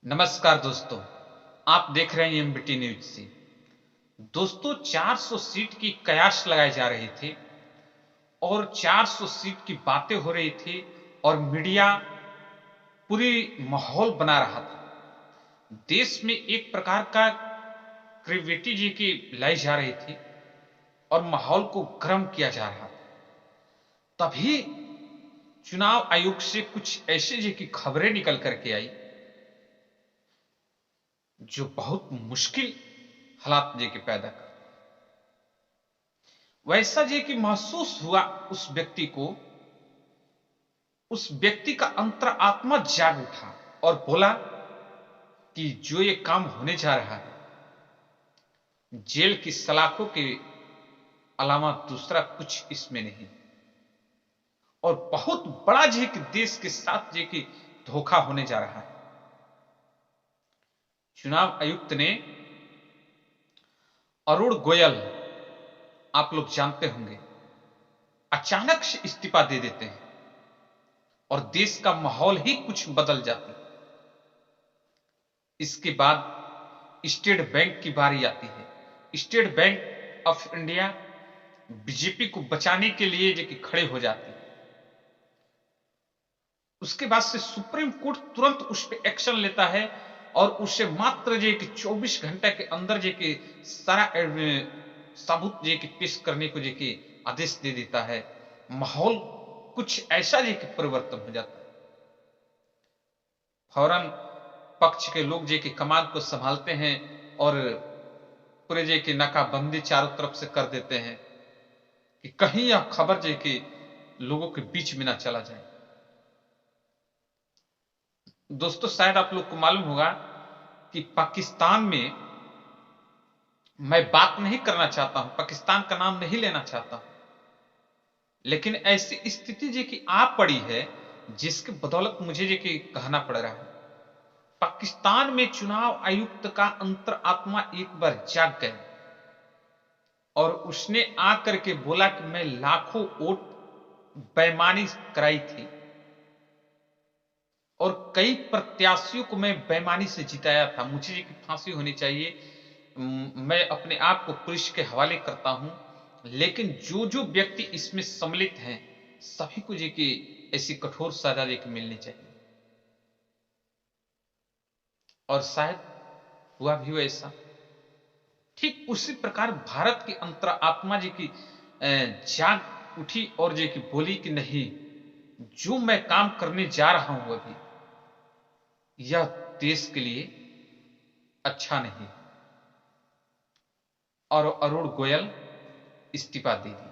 नमस्कार दोस्तों, आप देख रहे हैं एमबीटी न्यूज से। दोस्तों, 400 सीट की कयास लगाई जा रही थी और 400 सीट की बातें हो रही थी और मीडिया पूरी माहौल बना रहा था। देश में एक प्रकार का क्रिएटिविटी जी की लाई जा रही थी और माहौल को गर्म किया जा रहा था। तभी चुनाव आयोग से कुछ ऐसे जी की खबरें निकल करके आई जो बहुत मुश्किल हालात जे के पैदा कर। वैसा जे कि महसूस हुआ उस व्यक्ति का अंतरात्मा जाग उठा और बोला कि जो ये काम होने जा रहा है, जेल की सलाखों के अलावा दूसरा कुछ इसमें नहीं और बहुत बड़ा जे कि देश के साथ जे कि धोखा होने जा रहा है। चुनाव आयुक्त ने अरुण गोयल, आप लोग जानते होंगे, अचानक से इस्तीफा दे देते हैं और देश का माहौल ही कुछ बदल जाती है। इसके बाद स्टेट बैंक की बारी आती है। State bank of India BJP को बचाने के लिए जो कि खड़े हो जाती है। उसके बाद से सुप्रीम कोर्ट तुरंत उस पर एक्शन लेता है और उसे मात्र जो कि 24 घंटे के अंदर जो कि सारा सबूत जो कि पेश करने को जो कि आदेश दे देता है। माहौल कुछ ऐसा जो कि परिवर्तन हो जाता है। फौरन पक्ष के लोग जो कि कमान को संभालते हैं और पूरे जो कि नाकाबंदी चारों तरफ से कर देते हैं कि कहीं यह खबर जो कि लोगों के बीच में ना चला जाए। दोस्तों, शायद आप लोग को मालूम होगा कि पाकिस्तान में, मैं बात नहीं करना चाहता हूं, पाकिस्तान का नाम नहीं लेना चाहता हूं, लेकिन ऐसी स्थिति जो कि आ पड़ी है जिसके बदौलत मुझे जो कि कहना पड़ रहा है। पाकिस्तान में चुनाव आयुक्त का अंतरात्मा एक बार जाग गया और उसने आकर के बोला कि मैं लाखों वोट बेईमानी कराई थी और कई प्रत्याशियों को मैं बेईमानी से जिताया था। मुझे ये फांसी होनी चाहिए, मैं अपने आप को पुलिस के हवाले करता हूं, लेकिन जो जो व्यक्ति इसमें सम्मिलित हैं सभी को ये कि ऐसी कठोर सजा ये मिलनी चाहिए। और शायद हुआ भी वैसा। ठीक उसी प्रकार भारत की अंतरात्मा जी की जाग उठी और जी की बोली कि नहीं, जो मैं काम करने जा रहा हूं अभी, यह देश के लिए अच्छा नहीं। और अरुण गोयल इस्तीफा दे दी।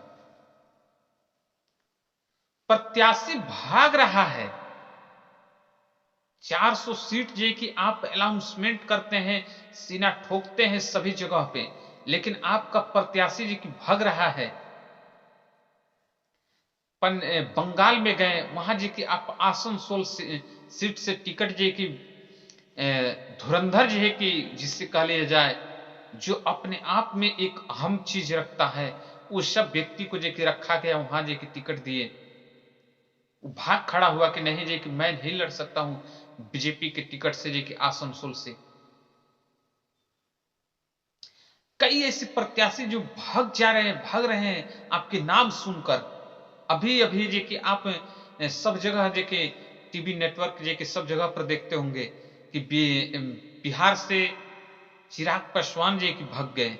प्रत्याशी भाग रहा है। 400 सीट जे कि आप अनाउंसमेंट करते हैं, सीना ठोकते हैं सभी जगह पे, लेकिन आपका प्रत्याशी जी की भाग रहा है। बंगाल में गए, वहां जी की आप आसनसोल सीट से टिकट जे की धुरंधर जी है कि जिससे कह लिया जाए, जो अपने आप में एक अहम चीज रखता है, उस सब व्यक्ति को जो कि रखा गया, वहां जो कि टिकट दिए, वो भाग खड़ा हुआ कि नहीं जी कि मैं नहीं लड़ सकता हूं बीजेपी के टिकट से जी कि आसनसोल से। कई ऐसे प्रत्याशी जो भाग रहे हैं आपके नाम सुनकर। अभी अभी जी कि आप सब जगह जी कि टीवी नेटवर्क जी कि सब जगह पर देखते होंगे कि बिहार से चिराग पासवान जी की भाग गए।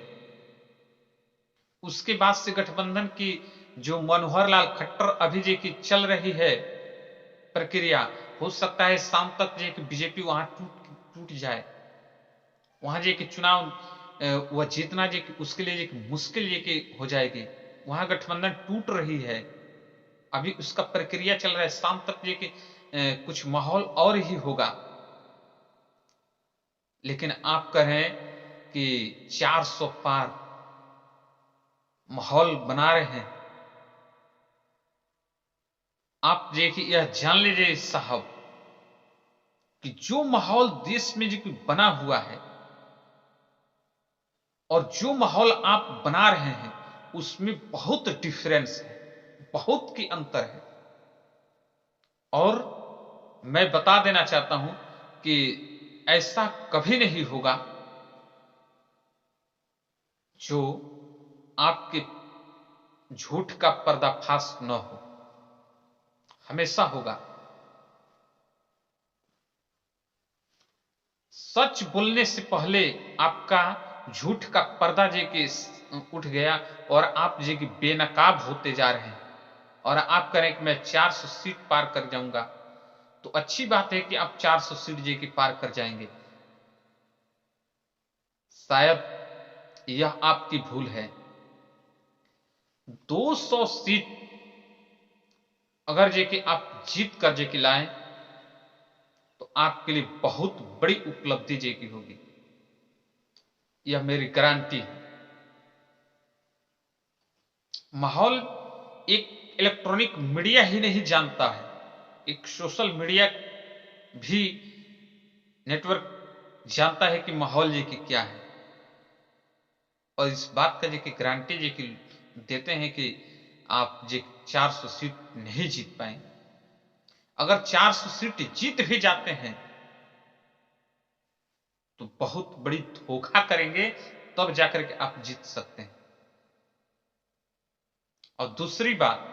उसके बाद से गठबंधन की जो मनोहर लाल खट्टर अभी जी की चल रही है प्रक्रिया, हो सकता है शाम तक जो कि बीजेपी वहां टूट जाए। वहां जो कि चुनाव वह जीतना जो कि उसके लिए जो मुश्किल ये कि हो जाएगी। वहां गठबंधन टूट रही है, अभी उसका प्रक्रिया चल रहा है। शाम तक ये कि कुछ माहौल और ही होगा। लेकिन आप कहें कि 400 पार माहौल बना रहे हैं। आप देखिए, यह जान लीजिए साहब कि जो माहौल देश में जो बना हुआ है और जो माहौल आप बना रहे हैं, उसमें बहुत डिफरेंस है, बहुत की अंतर है। और मैं बता देना चाहता हूं कि ऐसा कभी नहीं होगा जो आपके झूठ का पर्दाफाश न हो। हमेशा होगा। सच बोलने से पहले आपका झूठ का पर्दा जे के उठ गया और आप जे की बेनकाब होते जा रहे हैं और आप करें कि मैं 400 सीट पार कर जाऊंगा, तो अच्छी बात है कि आप 400 सीट जे की पार कर जाएंगे। शायद यह आपकी भूल है। 200 सीट अगर जे कि आप जीत कर जे की लाएं तो आपके लिए बहुत बड़ी उपलब्धि जे की होगी। यह मेरी गारंटी है। माहौल एक इलेक्ट्रॉनिक मीडिया ही नहीं जानता है, एक सोशल मीडिया भी नेटवर्क जानता है कि माहौल जी की क्या है, और इस बात का जी की गारंटी जी की देते हैं कि आप जी 400 सीट नहीं जीत पाएंगे। अगर 400 सीट जीत भी जाते हैं तो बहुत बड़ी धोखा करेंगे, तब जाकर के आप जीत सकते हैं। और दूसरी बात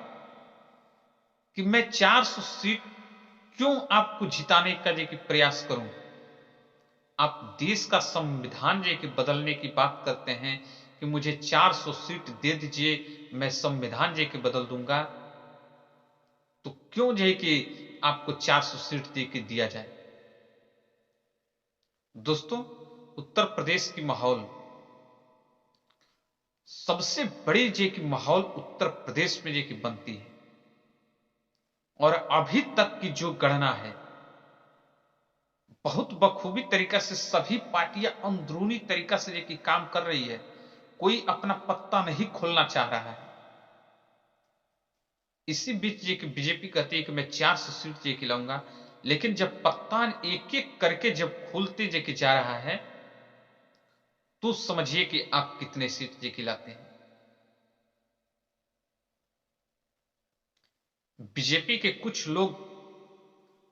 कि मैं 400 सीट क्यों आपको जिताने का जे कि प्रयास करूं। आप देश का संविधान जे कि बदलने की बात करते हैं कि मुझे 400 सीट दे दीजिए, मैं संविधान जे कि बदल दूंगा, तो क्यों जे कि आपको 400 सीट दे के दिया जाए। दोस्तों, उत्तर प्रदेश की माहौल सबसे बड़ी जे की माहौल उत्तर प्रदेश में जे की बनती है, और अभी तक की जो गणना है बहुत बखूबी तरीका से सभी पार्टियां अंदरूनी तरीका से जे की काम कर रही है। कोई अपना पत्ता नहीं खोलना चाह रहा है। इसी बीच जे कि बीजेपी कहती है कि मैं 400 सीट जे की लाऊंगा, लेकिन जब पत्ता एक एक करके जब खोलते जे की जा रहा है तो समझिए कि आप कितने सीट जे की लाते हैं। बीजेपी के कुछ लोग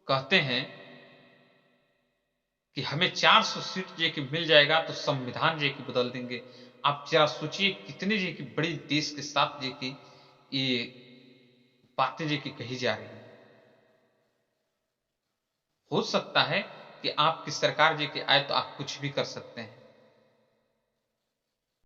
कहते हैं कि हमें 400 सीट जे की मिल जाएगा तो संविधान जे की बदल देंगे। आप जरा सोचिए कितने जे की बड़ी देश के साथ जे की ये बातें जे की कही जा रही है। हो सकता है कि आपकी सरकार जे की आए तो आप कुछ भी कर सकते हैं,